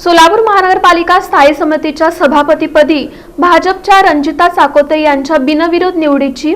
सोलापूर महानगरपालिका स्थायी समितीच्या सभापतीपदी भाजपच्या रंजिता चाकोते यांच्या बिनविरोध निवडीची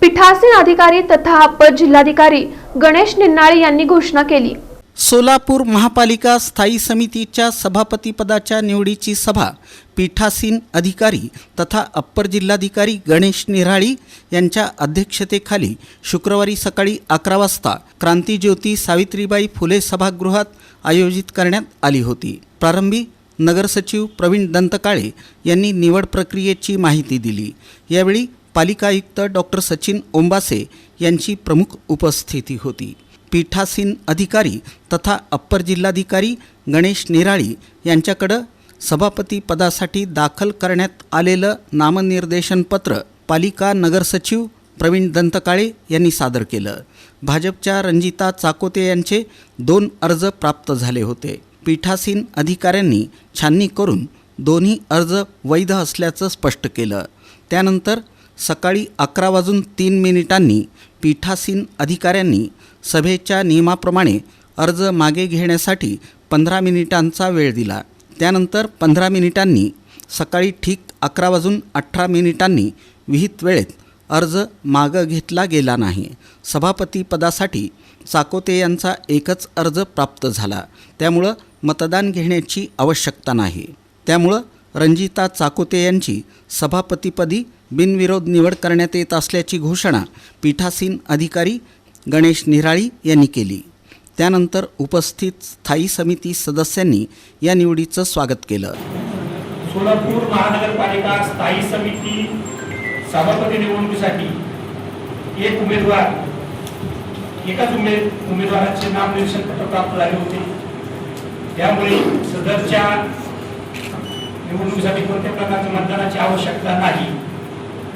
पीठासीन अधिकारी तथा अप्पर जिल्हाधिकारी गणेश निन्नाळे यांनी घोषणा केली। सोलापूर महापालिका स्थायी समितीच्या सभापतीपदाच्या निवडीची सभा पीठासीन अधिकारी तथा अप्पर जिल्हाधिकारी गणेश निन्नाळे यांच्या अध्यक्षतेखाली शुक्रवारी सकाळी 11 वाजता क्रांतिज्योती सावित्रीबाई फुले सभागृहात आयोजित करण्यात आली होती। प्रारंभी नगरसचिव प्रवीण दंतकाळे यांनी निवड प्रक्रियेची माहिती दिली। यावेळी पालिका आयुक्त डॉक्टर सचिन ओंबासे यांची प्रमुख उपस्थिती होती। पीठासीन अधिकारी तथा अप्पर जिल्हाधिकारी गणेश निन्नाळे यांच्याकडे सभापती पदासाठी दाखल करण्यात आलेलं नामनिर्देशन पत्र पालिका नगरसचिव प्रवीण दंतकाळे यांनी सादर केलं। भाजपच्या रंजिता चाकोते यांचे 2 अर्ज प्राप्त झाले होते। पीठासीन अधिकाऱ्यांनी छाननी करून दोन्ही अर्ज वैध असल्याचं स्पष्ट केलं। त्यानंतर सकाळी 11:03 पीठासीन अधिकाऱ्यांनी सभेच्या नियमाप्रमाणे अर्ज मागे घेण्यासाठी 15 मिनिटांचा वेळ दिला। त्यानंतर 15 मिनिटांनी सकाळी ठीक 11:18 विहित वेळेत अर्ज मागे घेतला गेला नाही। सभापती पदासाठी चाकोते यांचा एकच अर्ज प्राप्त झाला, त्यामुळं मतदान घेण्याची आवश्यकता नाही। त्यामुळं रंजिता चाकोते यांची सभापतीपदी बिनविरोध निवड करण्यात येत असल्याची घोषणा पीठासीन अधिकारी गणेश निन्नाळे यांनी केली। त्यानंतर उपस्थित स्थायी समिती सदस्यांनी या निवडीचं स्वागत केलं। सोलापूर महानगरपालिका स्थायी समिती सभापती निवडणुकीसाठी एक उमेदवार एकाच उमेदवाराचे नामनिर्देशन पत्र प्राप्त झाले होते। त्यामुळे सदरच्या निवडणुकीसाठी कोणत्या प्रकारच्या मतदानाची आवश्यकता नाही।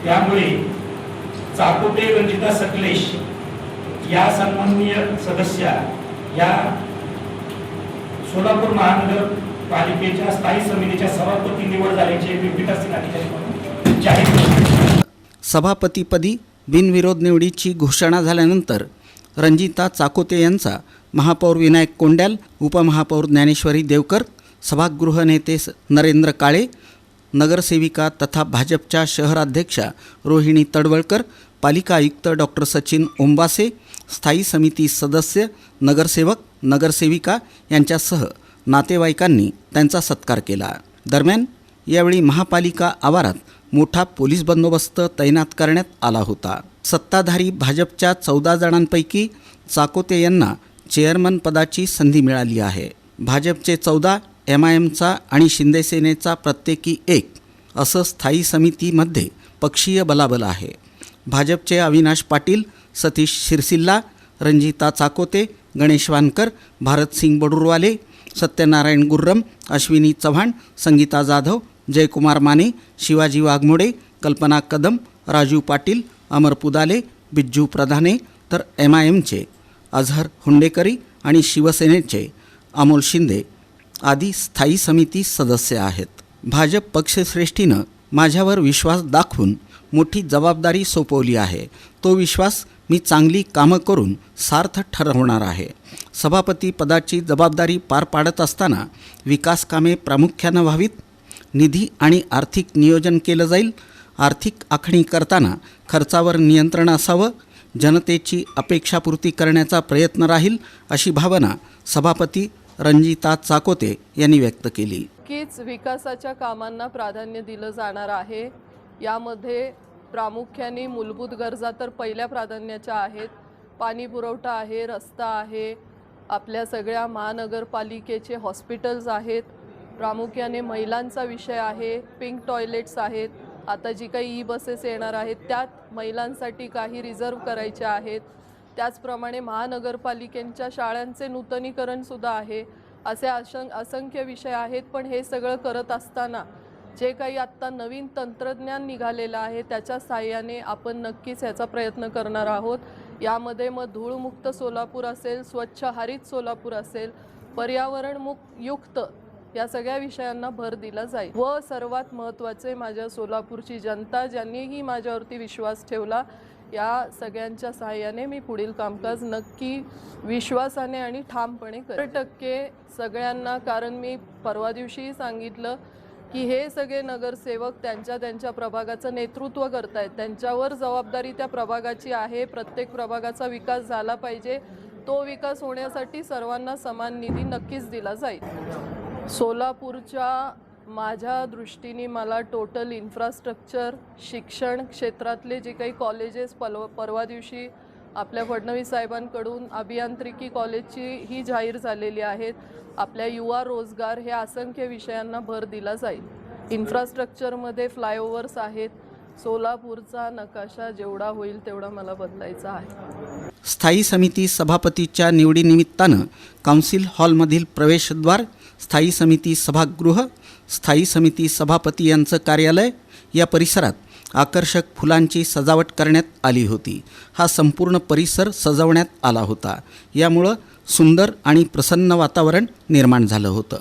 त्यामुळे चाकोते रंजिता सकलेश या सन्माननीय सदस्या या सोलापूर महानगरपालिकेच्या स्थायी समितीच्या सभापती निवड झाल्याचे मी पीठासीन अधिकारी म्हणून जाहीर करतो। सभापतीपदी बिनविरोध निवडीची घोषणा झाल्यानंतर रंजिता चाकोते यांचा महापौर विनायक कोंड्याल, उपमहापौर ज्ञानेश्वरी देवकर, सभागृह नेते नरेंद्र काळे, नगरसेविका तथा भाजपच्या शहराध्यक्षा रोहिणी तडवळकर, पालिका आयुक्त डॉक्टर सचिन ओंबासे, स्थायी समिती सदस्य, नगरसेवक, नगरसेविका यांच्यासह नातेवाईकांनी त्यांचा सत्कार केला। दरम्यान यावेळी महापालिका आवारात मोठा पोलीस बंदोबस्त तैनात करण्यात आला होता। सत्ताधारी भाजपच्या 14 जणांपैकी चाकोते यांना चेअरमन पदाची संधी मिळाली आहे। भाजपचे 14, MIMचा आणि शिंदेसेनेचा प्रत्येकी 1 असं स्थायी समितीमध्ये पक्षीय बलाबल आहे। भाजपचे अविनाश पाटील, सतीश शिरसिल्ला, रंजिता चाकोते, गणेश वानकर, भारतसिंग बडुरवाले, सत्यनारायण गुर्रम, अश्विनी चव्हाण, संगीता जाधव, जयकुमार माने, शिवाजी वाघमोडे, कल्पना कदम, राजू पाटील, अमर पुदाले, बिज्जू प्रधाने, तर MIMचे अझहर हुंडेकरी आणि शिवसेनेचे अमोल शिंदे आदी स्थायी समिती सदस्य आहेत। भाजप पक्षश्रेष्ठीनं माझ्यावर विश्वास दाखवून मोठी जबाबदारी सोपवली आहे। तो विश्वास मी चांगली कामं करून सार्थ ठरवणार आहे। सभापती पदाची जबाबदारी पार पाडत असताना विकास कामे प्रामुख्यानं व्हावीत, निधी आणि आर्थिक नियोजन केलं जाईल, आर्थिक आखणी करताना खर्चावर नियंत्रण असावं, जनतेची अपेक्षापूर्ती करण्याचा प्रयत्न राहील, अशी भावना सभापती रंजिता चाकोते यांनी व्यक्त केली। नक्कीच विकासाच्या कामांना प्राधान्य दिलं जाणार आहे। यामध्ये प्रामुख्याने मूलभूत गरजा तर पहिल्या प्राधान्याच्या आहेत। पाणी पुरवठा आहे, रस्ता आहे, आपल्या सगळ्या महानगरपालिकेचे हॉस्पिटल्स आहेत, प्रामुख्याने महिलांचा विषय आहे, पिंक टॉयलेट्स आहेत, आता जी काही ई-बसेस येणार आहेत त्यात महिलांसाठी काही रिझर्व करायचे आहेत। त्याचप्रमाणे महानगरपालिकेच्या शाळांचे नूतनीकरणसुद्धा आहे। असे असंख्य विषय आहेत। पण हे सगळं करत असताना जे काही आत्ता नवीन तंत्रज्ञान निघालेलं आहे त्याच्या साहाय्याने आपण नक्कीच याचा प्रयत्न करणार आहोत। यामध्ये मग धूळमुक्त सोलापूर असेल, स्वच्छ हरित सोलापूर असेल, पर्यावरण युक्त या सगळ्या विषयांना भर दिला जाईल। व सर्वात महत्त्वाचे माझ्या सोलापूरची जनता ज्यांनीही माझ्यावरती विश्वास ठेवला या सगळ्यांच्या सहाय्याने मी पुढील कामकाज नक्की विश्वासाने आणि ठामपणे 100% सगळ्यांना, कारण मी परवा दिवशीही सांगितलं की हे सगळे नगरसेवक त्यांच्या प्रभागाचं नेतृत्व करतायत, त्यांच्यावर जबाबदारी त्या प्रभागाची आहे. प्रत्येक प्रभागाचा विकास झाला पाहिजे. तो विकास होण्यासाठी सर्वांना समान निधी नक्कीच दिला जाईल. सोलापूरच्या माझ्या दृष्टीने मला टोटल इन्फ्रास्ट्रक्चर, शिक्षण क्षेत्रातले जे काही कॉलेजेस परवा दिवशी आपल्या फडणवीस साहेबांकडून अभियांत्रिकी कॉलेजची ही जाहीर झालेली आहेत. आपल्या युवा रोजगार हे असंख्य विषयांना भर दिला जाईल. इन्फ्रास्ट्रक्चरमध्ये फ्लायओव्हर्स आहेत. सोलापूरचा नकाशा जेवढा होईल तेवढा मला बदलायचा आहे. स्थायी समिती सभापतीच्या निवडीनिमित्तानं काउन्सिल हॉलमधील प्रवेशद्वार, स्थायी समिती सभागृह, स्थायी समिती सभापती यांचं कार्यालय या परिसरात आकर्षक फुलांची सजावट करण्यात आली होती. हा संपूर्ण परिसर सजवण्यात आला होता. यामुळं सुंदर आणि प्रसन्न वातावरण निर्माण झालं होतं.